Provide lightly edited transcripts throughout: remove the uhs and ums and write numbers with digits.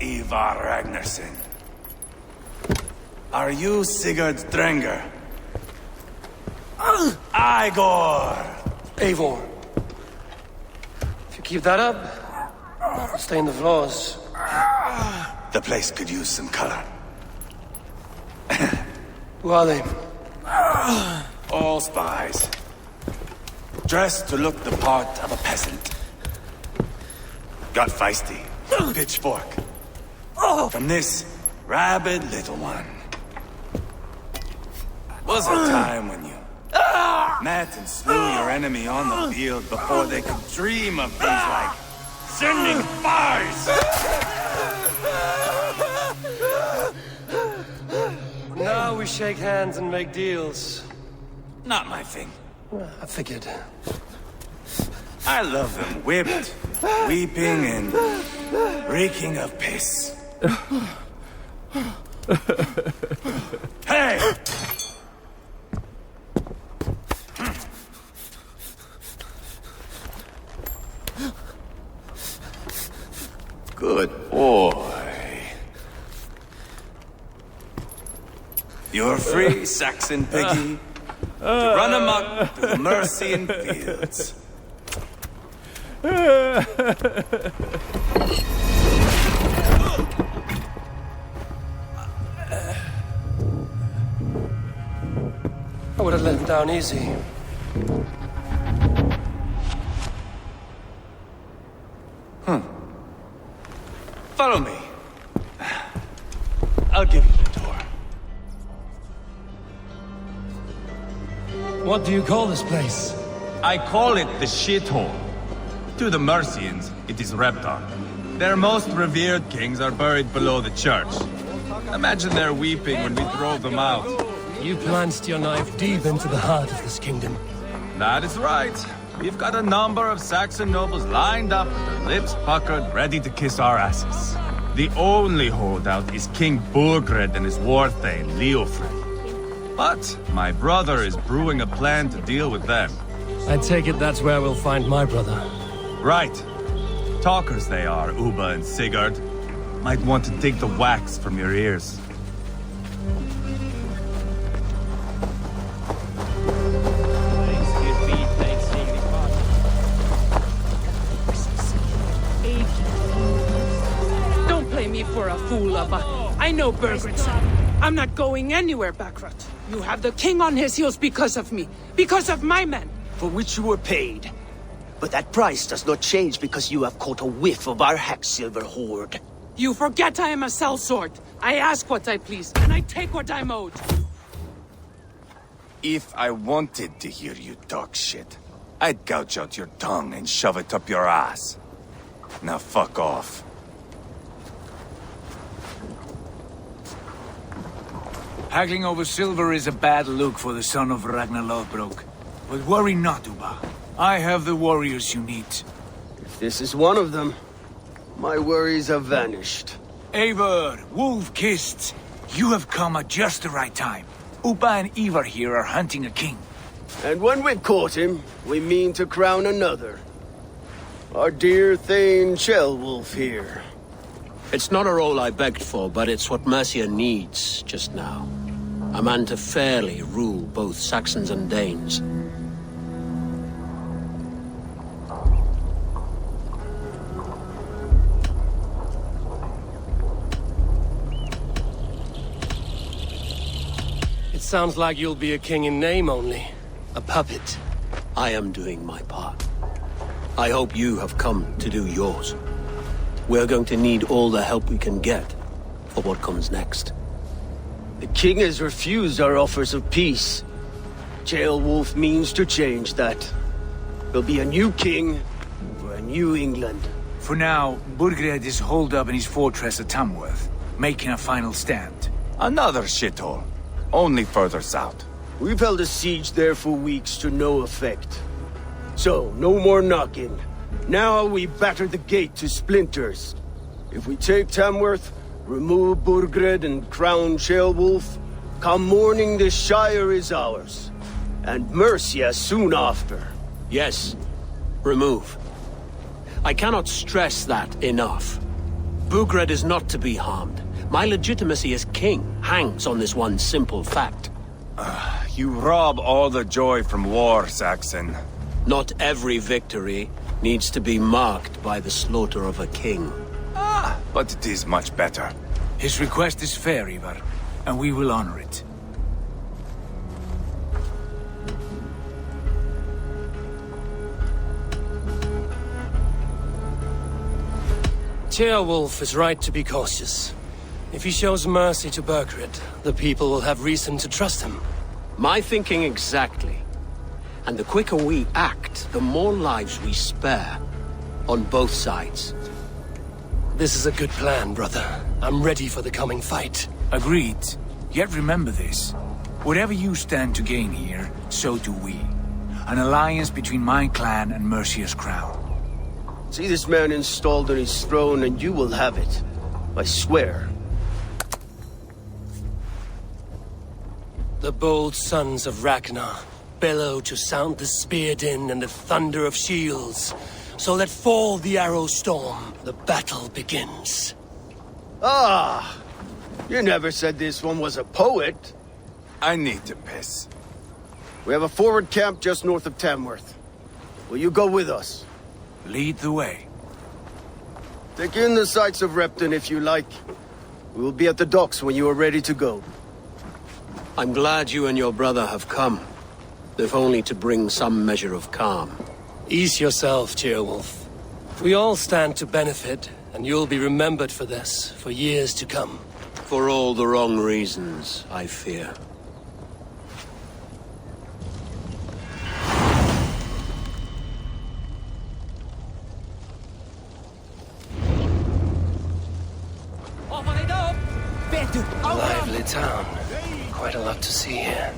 Ivar Ragnarsson. Are you Sigurd Drenger? Igor! Eivor. If you keep that up, it'll stain the floors. The place could use some color. Who are they? All spies. Dressed to look the part of a peasant. Got feisty. Pitchfork. From this rabid little one. Was a time when you met and slew your enemy on the field before they could dream of things like sending spies! Now we shake hands and make deals. Not my thing. I figured. I love them whipped, weeping, and reeking of piss. Hey! Good boy. You're free, Saxon piggy, to run amok through the Mercian fields. I would have let him down easy. Follow me. I'll give you the door. What do you call this place? I call it the shithole. To the Mercians, it is Reptar. Their most revered kings are buried below the church. Imagine their weeping when we drove them out. You plunged your knife deep into the heart of this kingdom. That is right. We've got a number of Saxon nobles lined up with their lips puckered, ready to kiss our asses. The only holdout is King Burgred and his war thane, Leofred. But my brother is brewing a plan to deal with them. I take it that's where we'll find my brother. Right. Talkers they are, Uba and Sigurd. Might want to dig the wax from your ears. Don't play me for a fool, Abba. I know Bergred's. I'm not going anywhere, Backrot. You have the king on his heels because of me. Because of my men. For which you were paid. But that price does not change because you have caught a whiff of our Hacksilver hoard. You forget I am a sellsword. I ask what I please, and I take what I'm owed. If I wanted to hear you talk shit, I'd gouge out your tongue and shove it up your ass. Now fuck off. Haggling over silver is a bad look for the son of Ragnar Lothbrok. But worry not, Uba. I have the warriors you need. If this is one of them, my worries have vanished. Eivor, Wolf-Kissed, you have come at just the right time. Uba and Ivar here are hunting a king. And when we've caught him, we mean to crown another. Our dear Thane Shellwolf here. It's not a role I begged for, but it's what Mercia needs just now. A man to fairly rule both Saxons and Danes. It sounds like you'll be a king in name only. A puppet. I am doing my part. I hope you have come to do yours. We're going to need all the help we can get for what comes next. The king has refused our offers of peace. Jailwolf means to change that. There'll be a new king for a new England. For now, Burgred is holed up in his fortress at Tamworth, making a final stand. Another shithole. Only further south. We've held a siege there for weeks to no effect. So, no more knocking. Now we batter the gate to splinters. If we take Tamworth, remove Burgred and crown Sheolwulf, come morning the Shire is ours. And Mercia soon after. Yes, remove. I cannot stress that enough. Bugred is not to be harmed. My legitimacy as king hangs on this one simple fact. You rob all the joy from war, Saxon. Not every victory needs to be marked by the slaughter of a king. But it is much better. His request is fair, Ivar, and we will honor it. Ceolwulf is right to be cautious. If he shows mercy to Burgred, the people will have reason to trust him. My thinking exactly. And the quicker we act, the more lives we spare. On both sides. This is a good plan, brother. I'm ready for the coming fight. Agreed. Yet remember this. Whatever you stand to gain here, so do we. An alliance between my clan and Mercia's crown. See this man installed on his throne and you will have it. I swear. The bold sons of Ragnar bellow to sound the spear din and the thunder of shields. So let fall the arrow storm. The battle begins. Ah! You never said this one was a poet. I need to piss. We have a forward camp just north of Tamworth. Will you go with us? Lead the way. Take in the sights of Repton if you like. We will be at the docks when you are ready to go. I'm glad you and your brother have come. If only to bring some measure of calm. Ease yourself, Ceolwulf. We all stand to benefit, and you'll be remembered for this, for years to come. For all the wrong reasons, I fear. Lively town. Quite a lot to see here.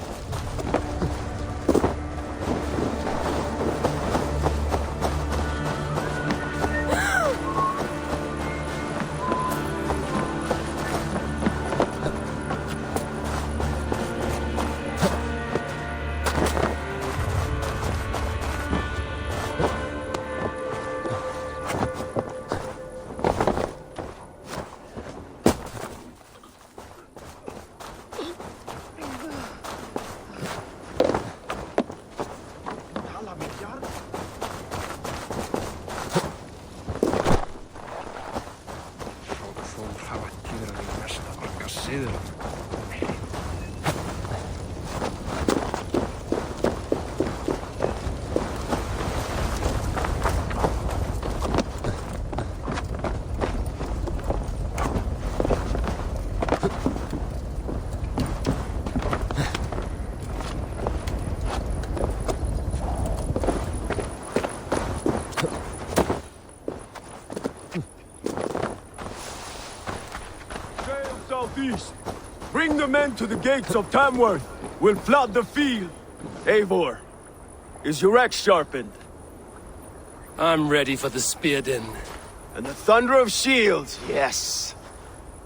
Southeast. Bring the men to the gates of Tamworth. We'll flood the field. Eivor, is your axe sharpened? I'm ready for the spear din. And the thunder of shields, yes.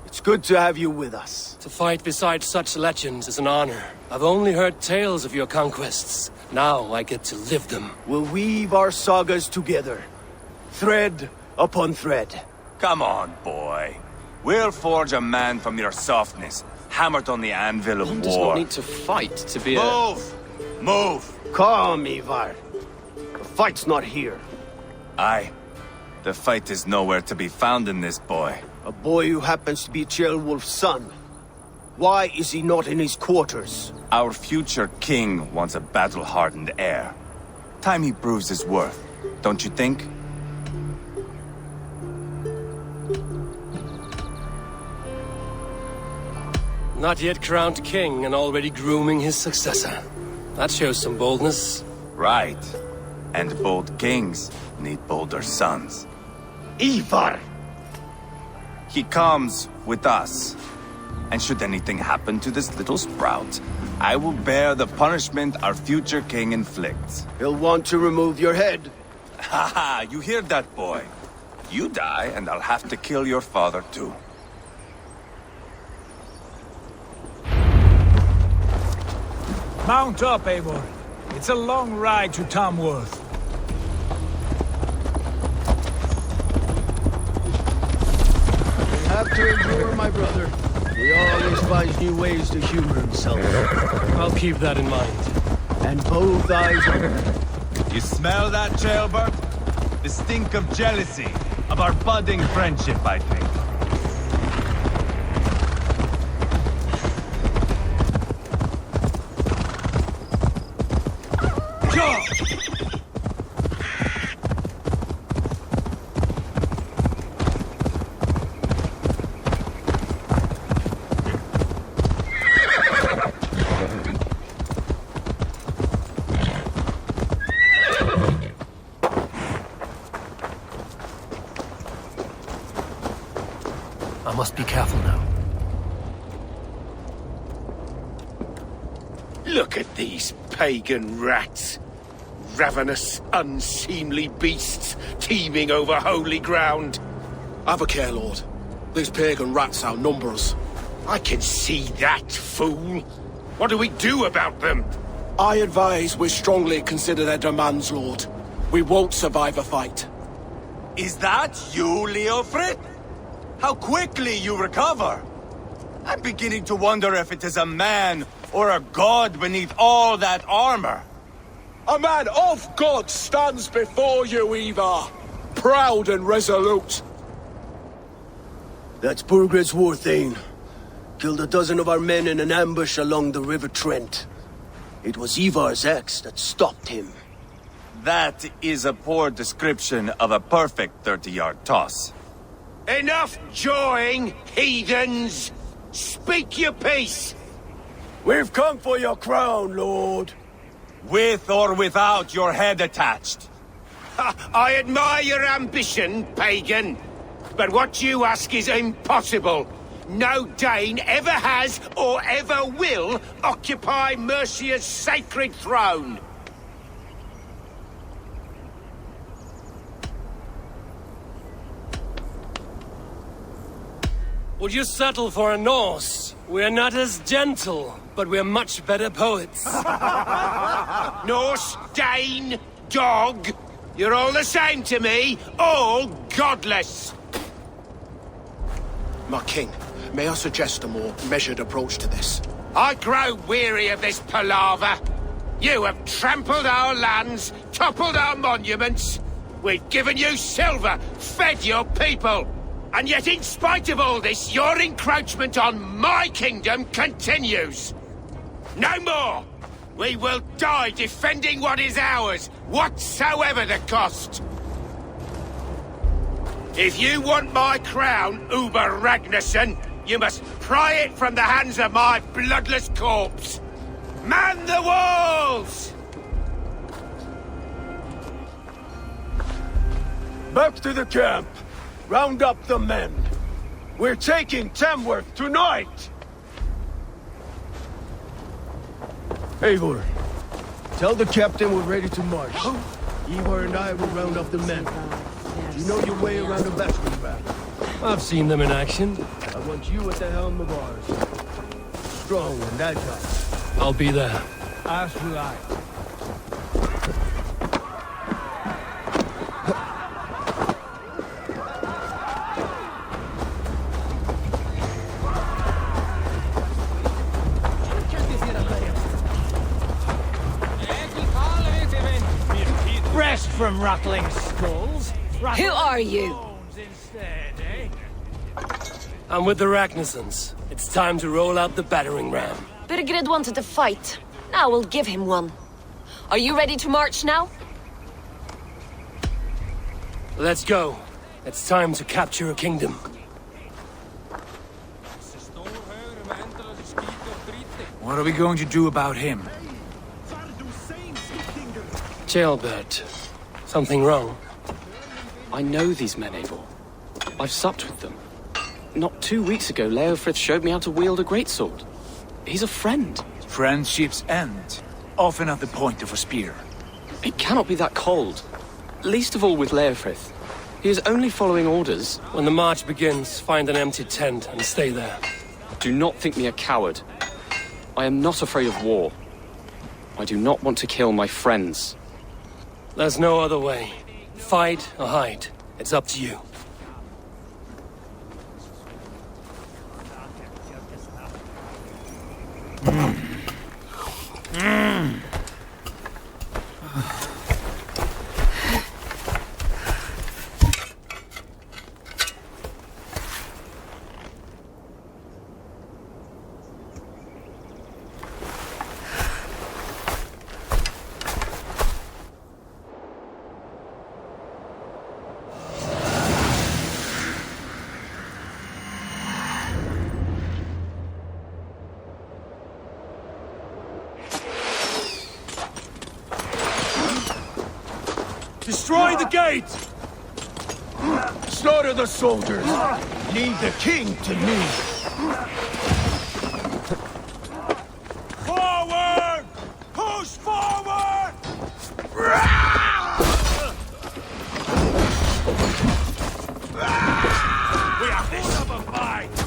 It's good to have you with us. To fight beside such legends is an honor. I've only heard tales of your conquests. Now I get to live them. We'll weave our sagas together. Thread upon thread. Come on, boy. We'll forge a man from your softness, hammered on the anvil of One war. does not need to fight to be Move! Move! Calm, Ivar. The fight's not here. Aye. The fight is nowhere to be found in this boy. A boy who happens to be Ceolwulf's son. Why is he not in his quarters? Our future king wants a battle-hardened heir. Time he proves his worth, don't you think? Not yet crowned king and already grooming his successor. That shows some boldness. Right. And bold kings need bolder sons. Ivar! He comes with us. And should anything happen to this little sprout, I will bear the punishment our future king inflicts. He'll want to remove your head. Haha, you hear that, boy? You die, and I'll have to kill your father, too. Mount up, Eivor. It's a long ride to Tamworth. have to endure, my brother. He always finds new ways to humor himself. I'll keep that in mind. And both eyes open. You smell that, jailbird? The stink of jealousy, of our budding friendship, I think. I must be careful now. Look at these pagan rats. Ravenous, unseemly beasts teeming over holy ground. Have a care, Lord. These pagan rats outnumber us. I can see that, fool. What do we do about them? I advise we strongly consider their demands, Lord. We won't survive a fight. Is that you, Leofrid? How quickly you recover! I'm beginning to wonder if it is a man or a god beneath all that armor. A man of God stands before you, Ivar. Proud and resolute. That's Burgred's war thane. Killed a dozen of our men in an ambush along the River Trent. It was Ivar's axe that stopped him. That is a poor description of a perfect 30-yard toss. Enough jawing, heathens! Speak your piece! We've come for your crown, Lord. With or without your head attached. I admire your ambition, pagan. But what you ask is impossible. No Dane ever has or ever will occupy Mercia's sacred throne. Would you settle for a Norse? We're not as gentle, but we're much better poets. Norse, Dane, dog. You're all the same to me. All godless. My king, may I suggest a more measured approach to this? I grow weary of this palaver. You have trampled our lands, toppled our monuments. We've given you silver, fed your people. And yet, in spite of all this, your encroachment on my kingdom continues. No more! We will die defending what is ours, whatsoever the cost. If you want my crown, Uber Ragnarsson, you must pry it from the hands of my bloodless corpse. Man the walls! Back to the camp. Round up the men. We're taking Tamworth tonight! Eivor, tell the captain we're ready to march. Eivor and I will round up the men. You know your way around a battering ram. I've seen them in action. I want you at the helm of ours. Strong and agile. I'll be there. As will I. Rest from rattling skulls. Who are you? Instead, eh? I'm with the Ragnarssons. It's time to roll out the battering ram. Burgred wanted to fight. Now we'll give him one. Are you ready to march now? Let's go. It's time to capture a kingdom. What are we going to do about him? Jailbird. Something wrong? I know these men, Eivor. I've supped with them. Not 2 weeks ago, Leofrith showed me how to wield a greatsword. He's a friend. Friendships end, often at the point of a spear. It cannot be that cold. Least of all with Leofrith. He is only following orders. When the march begins, find an empty tent and stay there. Do not think me a coward. I am not afraid of war. I do not want to kill my friends. There's no other way. Fight or hide. It's up to you. Destroy the gate! Slaughter the soldiers! Leave the king to me! Forward! Push forward! We are full of a fight!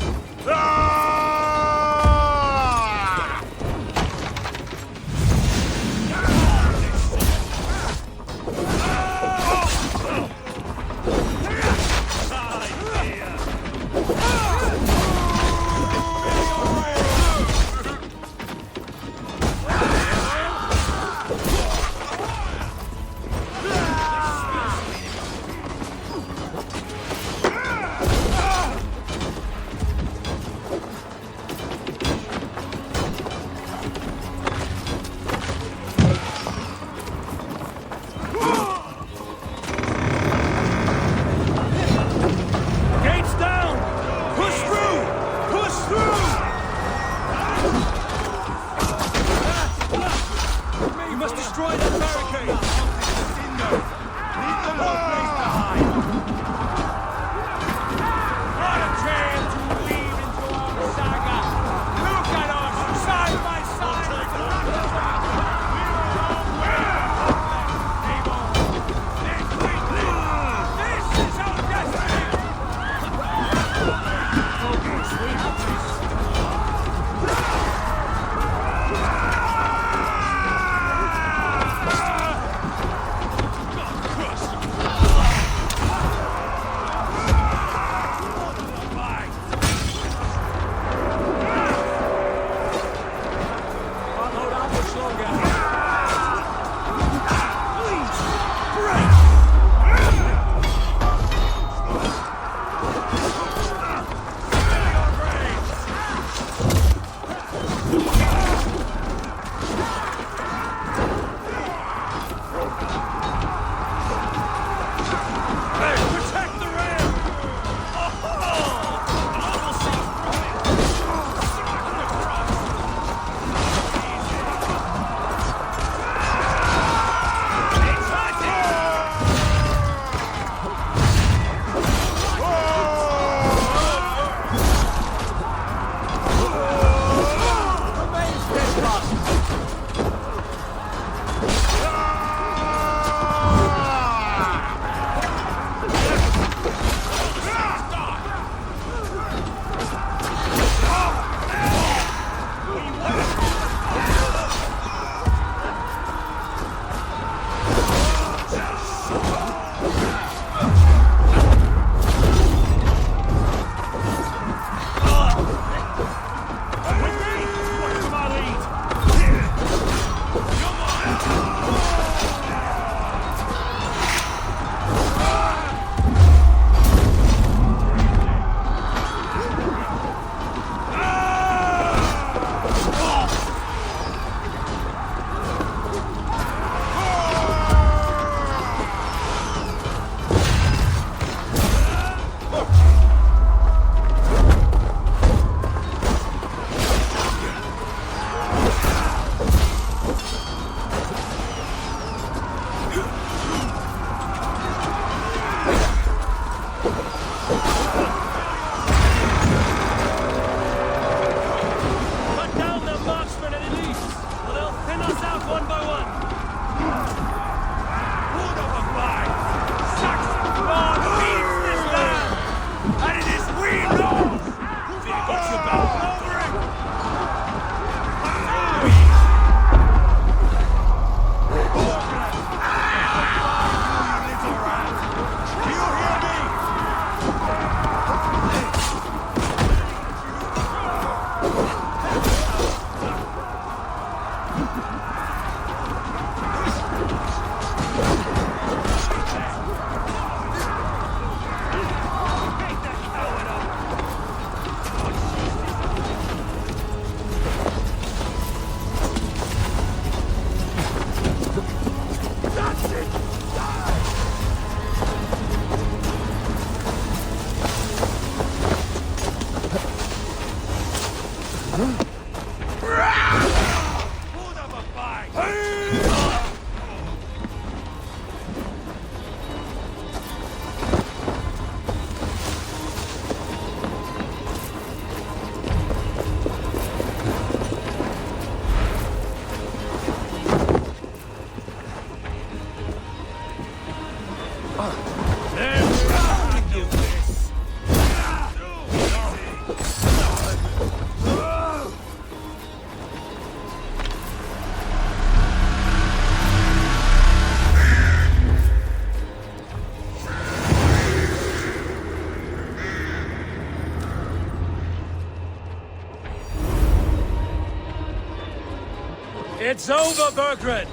It's over, Burgred!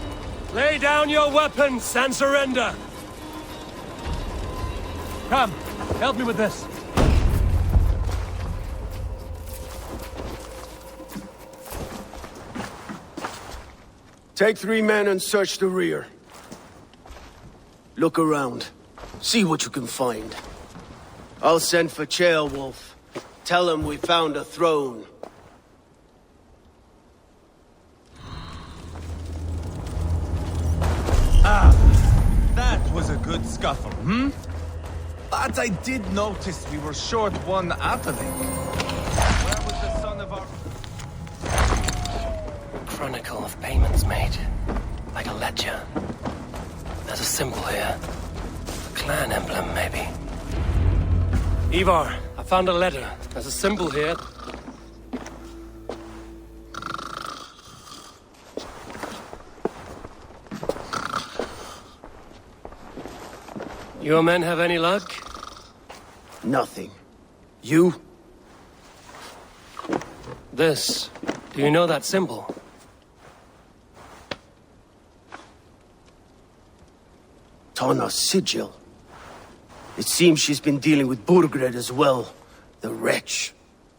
Lay down your weapons and surrender! Come, help me with this. Take 3 men and search the rear. Look around. See what you can find. I'll send for Ceolwulf. Tell him we found a throne. That was a good scuffle, But I did notice we were short one athelink. Where was the son of our... Chronicle of payments made. Like a ledger. There's a symbol here. A clan emblem, maybe. Ivar, I found a letter. There's a symbol here. Your men have any luck? Nothing. You? This. Do you know that symbol? Tanna's sigil. It seems she's been dealing with Burgred as well. The wretch.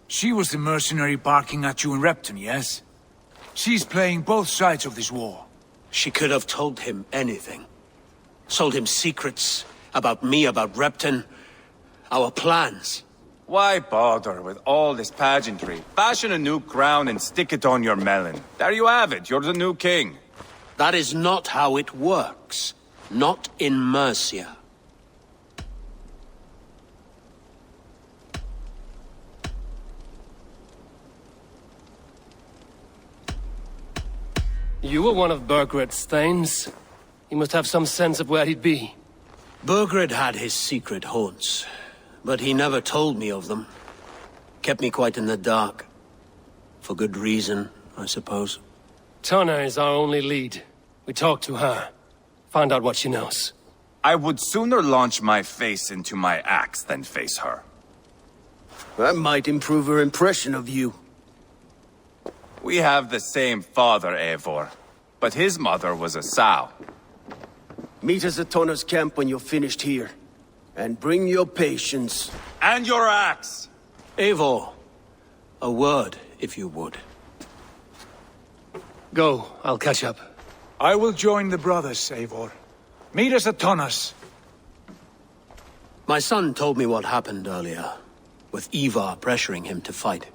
She was the mercenary barking at you in Repton, yes? She's playing both sides of this war. She could have told him anything. Sold him secrets about me, about Repton, our plans. Why bother with all this pageantry? Fashion a new crown and stick it on your melon. There you have it, you're the new king. That is not how it works. Not in Mercia. You were one of Burgred's thanes. He must have some sense of where he'd be. Burgred had his secret haunts, but he never told me of them. Kept me quite in the dark. For good reason, I suppose. Tanna is our only lead. We talk to her. Find out what she knows. I would sooner launch my face into my axe than face her. That might improve her impression of you. We have the same father, Eivor, but his mother was a sow. Meet us at Tanna's camp when you're finished here. And bring your patience. And your axe! Eivor, a word, if you would. Go, I'll catch up. I will join the brothers, Eivor. Meet us at Tanna's. My son told me what happened earlier, with Ivar pressuring him to fight.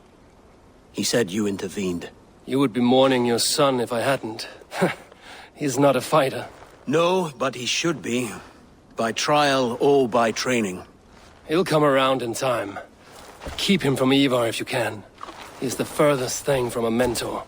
He said you intervened. You would be mourning your son if I hadn't. He's not a fighter. No, but he should be. By trial or by training. He'll come around in time. Keep him from Ivar if you can. He's the furthest thing from a mentor.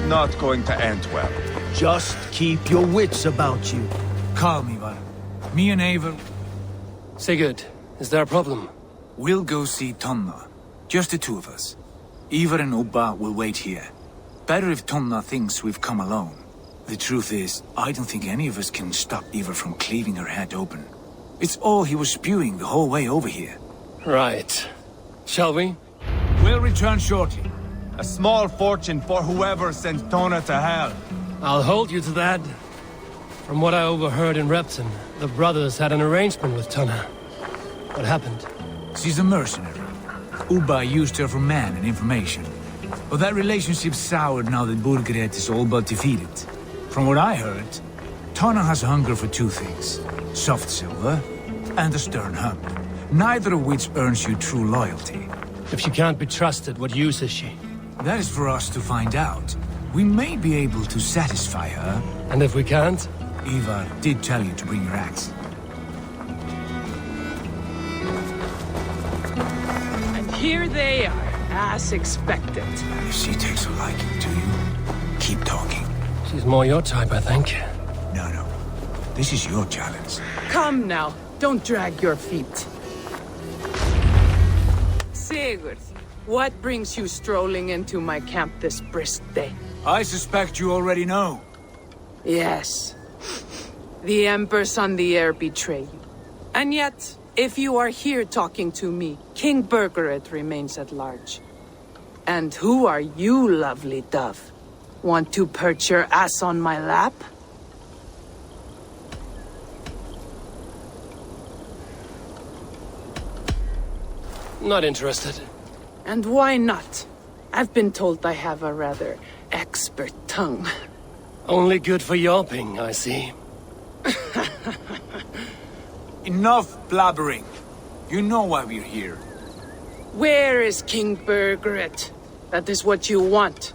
Not going to end well. Just keep your wits about you. Calm, Ivar. Me and Eivor, Sigurd, is there a problem? we'll go see Tanna. Just the two of us. Ivar and Ubba will wait here. Better if Tanna thinks we've come alone. The truth is, I don't think any of us can stop Ivar from cleaving her head open. It's all he was spewing the whole way over here. Right. Shall we? We'll return shortly. A small fortune for whoever sent Tona to hell. I'll hold you to that. From what I overheard in Repton, the brothers had an arrangement with Tanna. What happened? She's a mercenary. Ubba used her for man and information. But that relationship soured now that Burgred is all but defeated. From what I heard, Tanna has hunger for two things. Soft silver and a stern hug. Neither of which earns you true loyalty. If she can't be trusted, what use is she? That is for us to find out. We may be able to satisfy her. And if we can't? Ivar did tell you to bring your axe. And here they are, as expected. If she takes a liking to you, keep talking. She's more your type, I think. No. This is your challenge. Come now, don't drag your feet. Sigurd, what brings you strolling into my camp this brisk day? I suspect you already know. Yes. The Emperor's on the air betray you. And yet, if you are here talking to me, King Birgit remains at large. And who are you, lovely dove? Want to perch your ass on my lap? Not interested. And why not? I've been told I have a rather expert tongue. Only good for yawping, I see. Enough blabbering. You know why we're here. Where is King Birgit? That is what you want.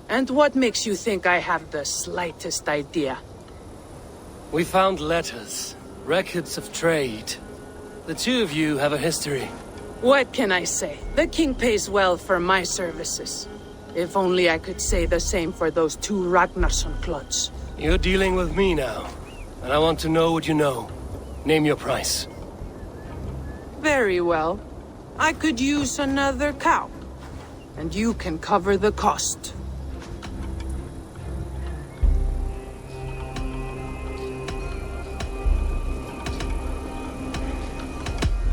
And what makes you think I have the slightest idea? We found letters, records of trade. The two of you have a history. What can I say? The king pays well for my services. If only I could say the same for those two Ragnarsson clods. You're dealing with me now, and I want to know what you know. Name your price. Very well. I could use another cow. And you can cover the cost.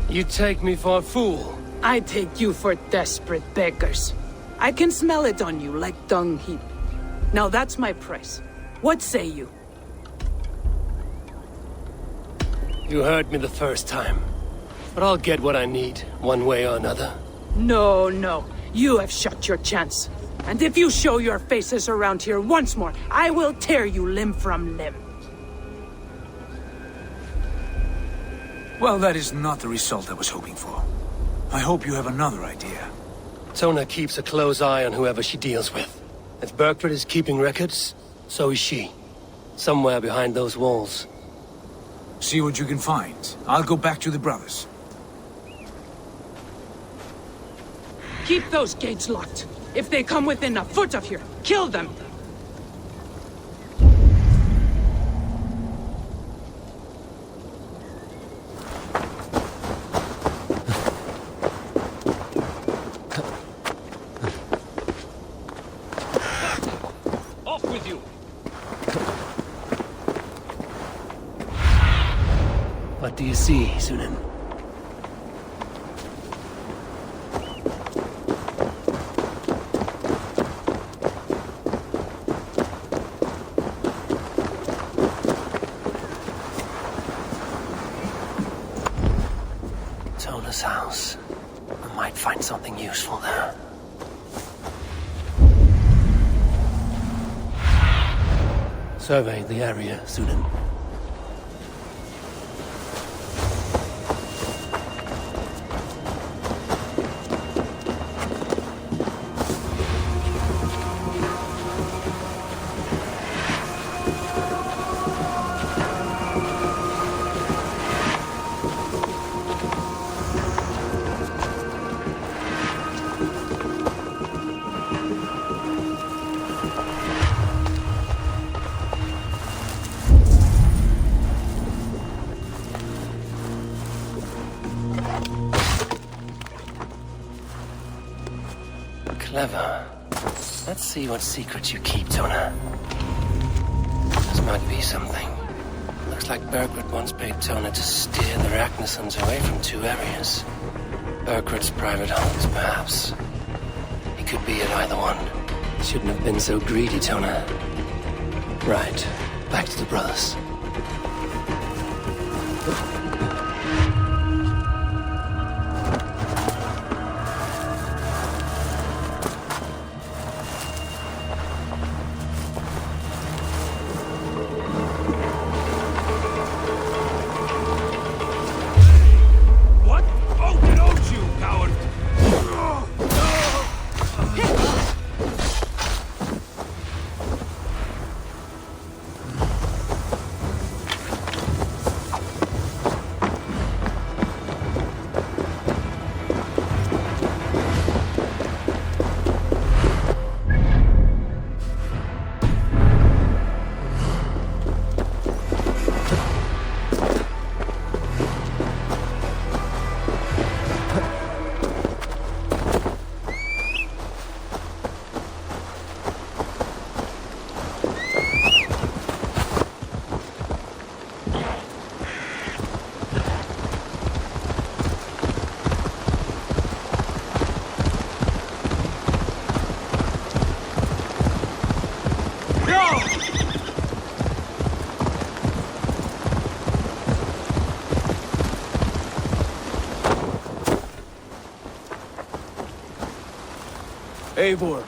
You take me for a fool. I take you for desperate beggars. I can smell it on you like dung heap. Now that's my price. What say you? You heard me the first time. But I'll get what I need, one way or another. No. You have shot your chance. And if you show your faces around here once more, I will tear you limb from limb. Well, that is not the result I was hoping for. I hope you have another idea. Tona keeps a close eye on whoever she deals with. If Bergford is keeping records, so is she. Somewhere behind those walls. See what you can find. I'll go back to the brothers. Keep those gates locked. If they come within a foot of here, kill them! Off with you! What do you see, Sunan? Tona's house. I might find something useful there. Survey the area, Sunan. Clever. Let's see what secrets you keep, Tona. This might be something. Looks like Bergford once paid Tona to steer the Ragnarsons away from two areas. Bergford's private homes, perhaps. He could be at either one. Shouldn't have been so greedy, Tona. Right. Back to the brothers. Eivor,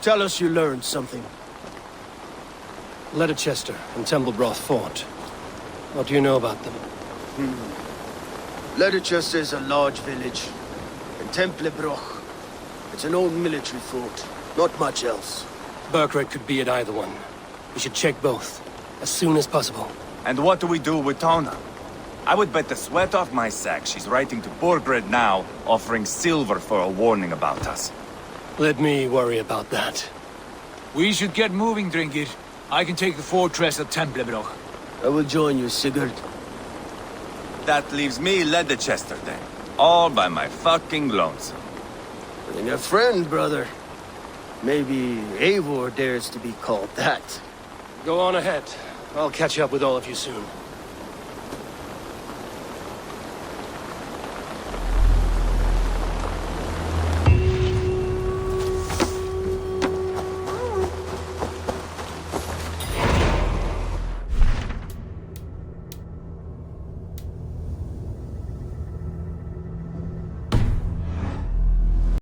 tell us you learned something. Leicester and Templebroth fought. What do you know about them? Leicester is a large village. And Templebroch, it's an old military fort. Not much else. Burkred could be at either one. We should check both, as soon as possible. And what do we do with Tona? I would bet the sweat off my sack she's writing to Borgred now, offering silver for a warning about us. Let me worry about that. We should get moving, Drinkir. I can take the fortress at Templebroch. I will join you, Sigurd. That leaves me Leicester then. All by my fucking lonesome. Bring a friend, brother. Maybe Eivor dares to be called that. Go on ahead. I'll catch up with all of you soon.